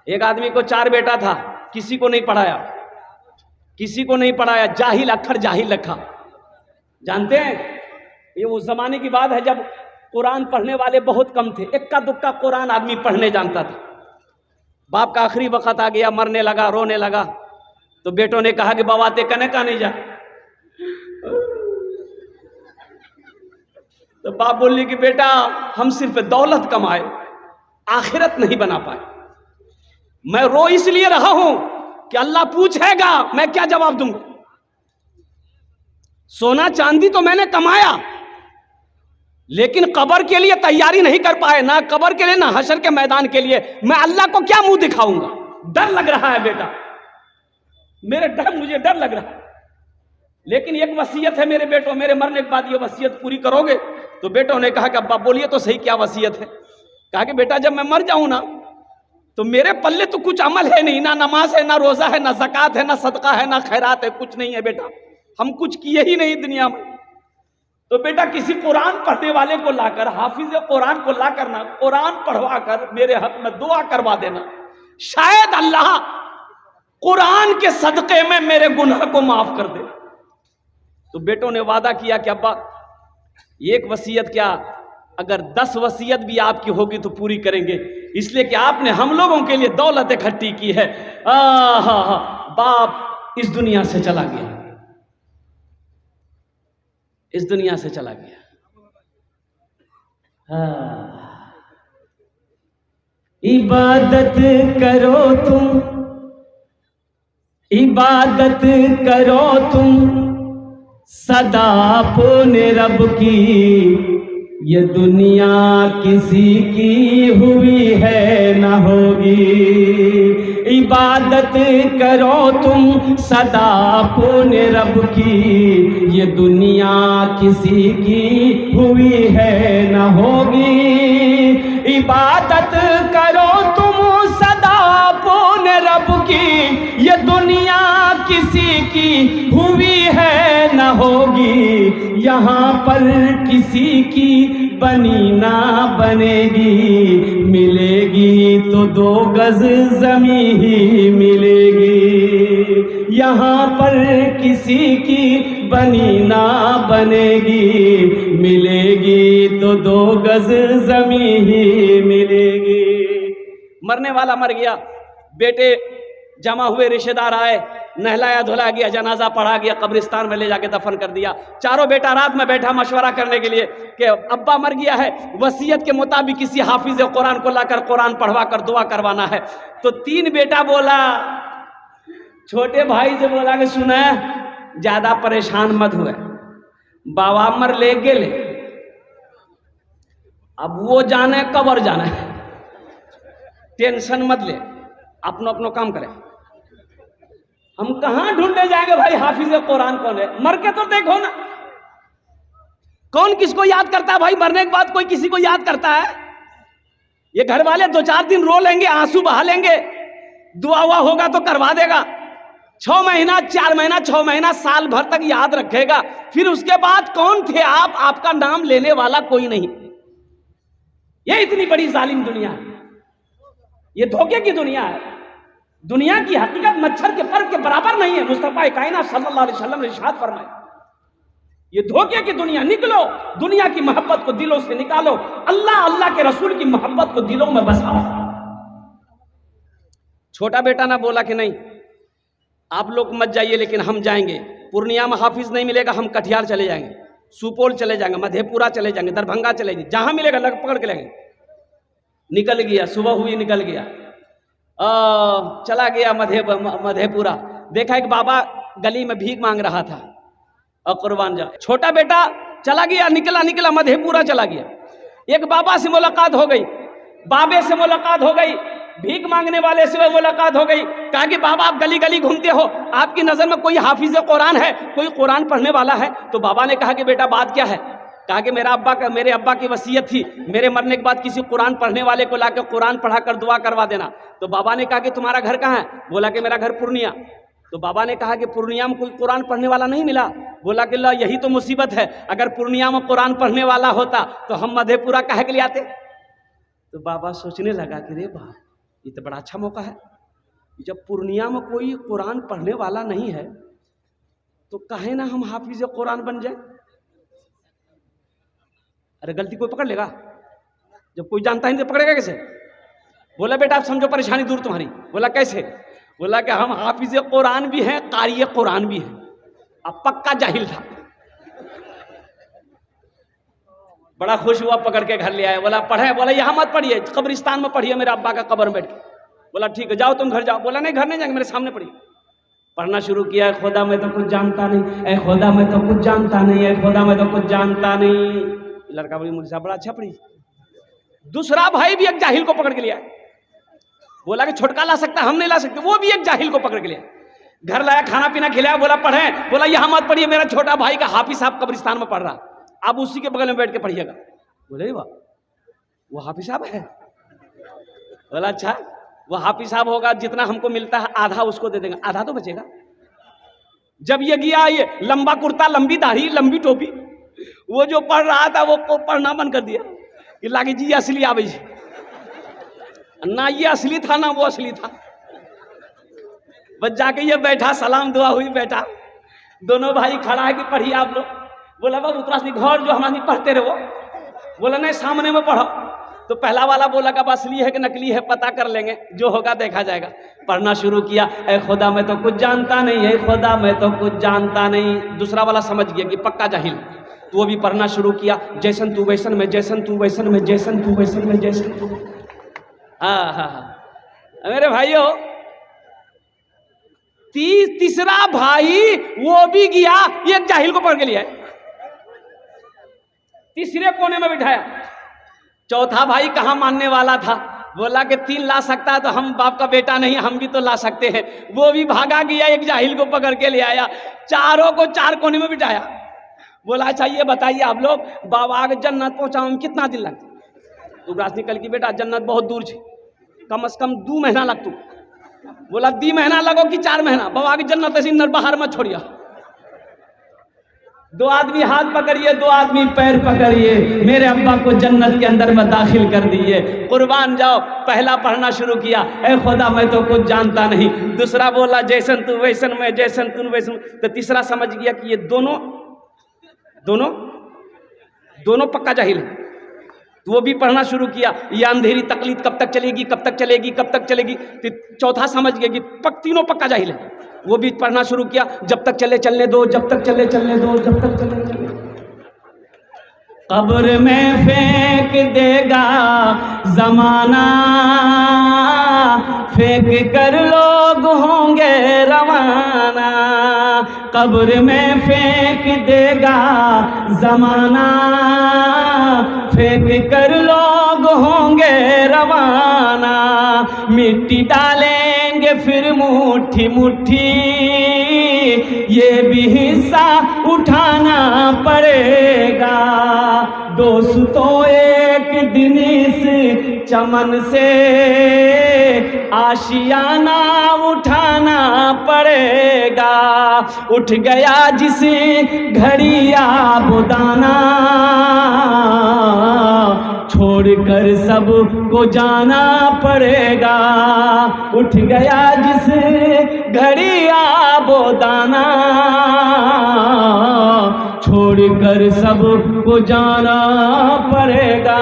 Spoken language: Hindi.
एक आदमी को 4 बेटा था, किसी को नहीं पढ़ाया, किसी को नहीं पढ़ाया, जाहिल अक्खर जाहिल रखा। जानते हैं ये उस जमाने की बात है जब कुरान पढ़ने वाले बहुत कम थे, इक्का दुक्का कुरान आदमी पढ़ने जानता था। बाप का आखिरी वक्त आ गया, मरने लगा, रोने लगा, तो बेटों ने कहा कि बाबा ते कने का नहीं जा। तो बाप बोली कि बेटा हम सिर्फ दौलत कमाए, आखिरत नहीं बना पाए। मैं रो इसलिए रहा हूं कि अल्लाह पूछेगा, मैं क्या जवाब दूंगा। सोना चांदी तो मैंने कमाया, लेकिन कब्र के लिए तैयारी नहीं कर पाए, ना कब्र के लिए ना हशर के मैदान के लिए। मैं अल्लाह को क्या मुंह दिखाऊंगा। डर लग रहा है बेटा, मुझे डर लग रहा है। लेकिन एक वसीयत है मेरे बेटों, मेरे मरने के बाद ये वसीयत पूरी करोगे। तो बेटों ने कहा कि अब्बा बोलिए तो सही क्या वसीयत है। कहा कि बेटा जब मैं मर जाऊं ना तो मेरे पल्ले तो कुछ अमल है नहीं, ना नमाज है, ना रोजा है, ना ज़कात है, ना सदका है, ना खैरात है, कुछ नहीं है बेटा, हम कुछ किए ही नहीं दुनिया में। तो बेटा किसी कुरान पढ़ने वाले को लाकर, हाफिज कुरान को लाकर ना कुरान पढ़वा कर मेरे हक में दुआ करवा देना, शायद अल्लाह कुरान के सदके में मेरे गुनाह को माफ कर दे। तो बेटों ने वादा किया कि अब्बा एक वसीयत क्या, अगर 10 वसीयत भी आपकी होगी तो पूरी करेंगे, इसलिए कि आपने हम लोगों के लिए दौलत इकट्ठी की है। बाप इस दुनिया से चला गया, इस दुनिया से चला गया। इबादत करो तुम, इबादत करो तुम सदा अपने रब की, ये दुनिया किसी की हुई है न होगी। इबादत करो तुम सदा अपने रब की, ये दुनिया किसी की हुई है न होगी। इबादत करो तुम सदा अपने रब की, ये दुनिया किसी की हुई है न होगी। यहाँ पर किसी की बनी ना बनेगी, मिलेगी तो 2 गज ज़मीं ही मिलेगी। यहाँ पर किसी की बनी ना बनेगी, मिलेगी तो 2 गज ज़मीं ही मिलेगी। मरने वाला मर गया, बेटे जमा हुए, रिश्तेदार आए, नहलाया धुलाया गया, जनाजा पढ़ा गया, कब्रिस्तान में ले जाके दफन कर दिया। चारों बेटा रात में बैठा मशवरा करने के लिए कि अब्बा मर गया है, वसीयत के मुताबिक किसी हाफिज कुरान को लाकर कुरान पढ़वा कर दुआ करवाना है। तो 3 बेटा बोला, छोटे भाई से बोला कि सुना ज्यादा परेशान मत हुए, बाबा मर ले गेले, अब वो जाने कबर जाना है, टेंशन मत ले, अपनो अपनो काम करें। हम कहां ढूंढने जाएंगे भाई हाफिज कुरान कौन है, मर के तो देखो ना, कौन किसको याद करता है भाई, मरने के बाद कोई किसी को याद करता है। ये घर वाले 2-4 दिन रो लेंगे, आंसू बहा लेंगे, दुआ हुआ होगा तो करवा देगा, 6 महीना 4 महीना 6 महीना साल भर तक याद रखेगा, फिर उसके बाद कौन थे आप, आपका नाम लेने वाला कोई नहीं। ये इतनी बड़ी जालिम दुनिया है, ये धोखे की दुनिया है। दुनिया की हकीकत मच्छर के पर के बराबर नहीं है। मुस्तफा कायनात सल्लल्लाहु अलैहि वसल्लम ने इरशाद फरमाया, ये धोखे की दुनिया, निकलो, दुनिया की मोहब्बत को दिलों से निकालो, अल्लाह अल्लाह के रसूल की मोहब्बत को दिलों में बसाओ। छोटा बेटा ना बोला कि नहीं आप लोग मत जाइए, लेकिन हम जाएंगे। पूर्णिया में हाफिज नहीं मिलेगा, हम कटिहार चले जाएंगे, सुपौल चले जाएंगे, मधेपुरा चले जाएंगे, दरभंगा चले जाएंगे, जहां मिलेगा लग पकड़ के लेंगे। निकल गया, सुबह हुई निकल गया, चला गया मधेपुरा। देखा एक बाबा गली में भीख मांग रहा था और कुर्बान जा। छोटा बेटा चला गया, निकला मधेपुरा चला गया। एक बाबा से मुलाकात हो गई, बाबे से मुलाकात हो गई, भीख मांगने वाले से मुलाकात हो गई। कहा कि बाबा आप गली गली घूमते हो, आपकी नजर में कोई हाफिज कुरान है, कोई कुरान पढ़ने वाला है? तो बाबा ने कहा कि बेटा बात क्या है? कहा कि मेरे अब्बा की वसीयत थी, मेरे मरने के बाद किसी कुरान पढ़ने वाले को लाकर कुरान पढ़ा कर दुआ करवा देना। तो बाबा ने कहा कि तुम्हारा घर कहाँ है? बोला कि मेरा घर पूर्णिया। तो बाबा ने कहा कि पूर्णिया में कोई कुरान पढ़ने वाला नहीं मिला? बोला कि ला यही तो मुसीबत है, अगर पूर्णिया में कुरान पढ़ने वाला होता तो हम मधेपुरा काहे के लिए आते? तो बाबा सोचने लगा कि रे बाप, ये तो बड़ा अच्छा मौका है। जब पूर्णिया में कोई कुरान पढ़ने वाला नहीं है तो कहे ना हम हाफिज कुरान बन जाए। अरे गलती कोई पकड़ लेगा? जब कोई जानता ही नहीं तो पकड़ेगा कैसे? बोला बेटा आप समझो परेशानी दूर तुम्हारी। बोला कैसे? बोला कि हम हाफिज कुरान भी हैं, कारी कुरान भी हैं। अब पक्का जाहिल था। बड़ा खुश हुआ, पकड़ के घर ले आया। बोला पढ़े? बोला यहाँ मत पढ़िए, कब्रिस्तान में पढ़िए मेरे अब्बा का कब्र में बैठ के। बोला ठीक है जाओ तुम घर जाओ। बोला नहीं घर नहीं जाएंगे, मेरे सामने पढ़िए। पढ़ना शुरू किया, खुदा मैं तो कुछ जानता नहीं, ए खुदा मैं तो कुछ जानता नहीं, ए खुदा मैं तो कुछ जानता नहीं। लड़का बोली मुझे साहब बड़ा अच्छा पढ़ी। दूसरा भाई भी एक जाहिल को पकड़ के लिया। बोला कि छुटका ला सकता, हम नहीं ला सकते। वो भी एक जाहिल को पकड़ के लिया, घर लाया, खाना पीना खिलाया। बोला पढ़े? बोला यहाँ मत पढ़िए, मेरा छोटा भाई का हाफिज साहब कब्रिस्तान में पढ़ रहा, आप उसी के बगल में बैठ के पढ़िएगा। बोले वाह वो हाफिज साहब है? बोला अच्छा वो हाफिज साहब होगा, जितना हमको मिलता है आधा उसको दे देंगे, आधा तो बचेगा। जब ये गया, ये लंबा कुर्ता, लंबी दाढ़ी, लंबी टोपी, वो जो पढ़ रहा था वो पढ़ना बंद कर दिया। ये लागे जी असली आवे जी, ना ये असली था ना वो असली था। बस जाके ये बैठा, सलाम दुआ हुई, बैठा। दोनों भाई खड़ा है कि पढ़िए आप लोग। बोला बाबू उतरा घर जो हमारे पढ़ते रहो। बोला नहीं सामने में पढ़ो। तो पहला वाला बोला कि अब असली है कि नकली है पता कर लेंगे, जो होगा देखा जाएगा। पढ़ना शुरू किया, ए खुदा मैं तो कुछ जानता नहीं, ए खुदा मैं तो कुछ जानता नहीं। दूसरा वाला समझ गया कि पक्का जाहिल, तो वो भी पढ़ना शुरू किया, जैसन तू वैसन में, जैसन तू वैसन में, जैसन तू वैसन में, जैसन तू। हाँ हाँ हाँ मेरे भाइयों, तीसरा भाई वो भी गया, एक जाहिल को पकड़ के लिया, तीसरे कोने में बिठाया। चौथा भाई कहाँ मानने वाला था, बोला कि 3 ला सकता है तो हम बाप का बेटा नहीं, हम भी तो ला सकते हैं। वो भी भागा गया, एक जाहिल को पकड़ के ले आया, चारों को 4 कोने में बिठाया। बोला अच्छा ये बताइए आप लोग, बाबा के जन्नत पहुंचाने में कितना दिन लगता? तो रात निकल की बेटा जन्नत बहुत दूर है, कम से कम 2 महीना लगतू। बोला 2 महीना लगो कि 4 महीना? बाबा की जन्नत ऐसी नर बाहर मत छोड़िया। 2 आदमी हाथ पकड़िए, 2 आदमी पैर पकड़िए, मेरे अब्बा को जन्नत के अंदर में दाखिल कर दिए। कुर्बान जाओ। पहला पढ़ना शुरू किया, ए खुदा मैं तो कुछ जानता नहीं। दूसरा बोला जैसन तू वैसन में, जैसन तू वैसन। तो तीसरा समझ गया कि ये दोनों दोनों दोनों पक्का जाहिल है। तो वो भी पढ़ना शुरू किया, ये अंधेरी तकलीफ कब तक चलेगी, कब तक चलेगी, कब तक चलेगी। फिर चौथा समझ गया कि तीनों पक्का जाहिल है। वो भी पढ़ना शुरू किया, जब तक चले चलने दो, जब तक चले चलने दो, जब तक चले चलने दो। कब्र में फेंक देगा जमाना, फेंक कर लोग होंगे रवाना। कब्र में फेंक देगा जमाना, फेंक कर लोग होंगे रवाना। मिट्टी डालेंगे फिर मुट्ठी मुट्ठी, ये भी हिस्सा उठाना पड़ेगा। दोस्तों एक दिन इस चमन से आशियाना उठाना पड़ेगा। उठ गया जिस घड़ी आबोदाना, छोड़कर सब को जाना पड़ेगा। उठ गया जिस घड़ी आबोदाना, छोड़कर सब को जाना पड़ेगा।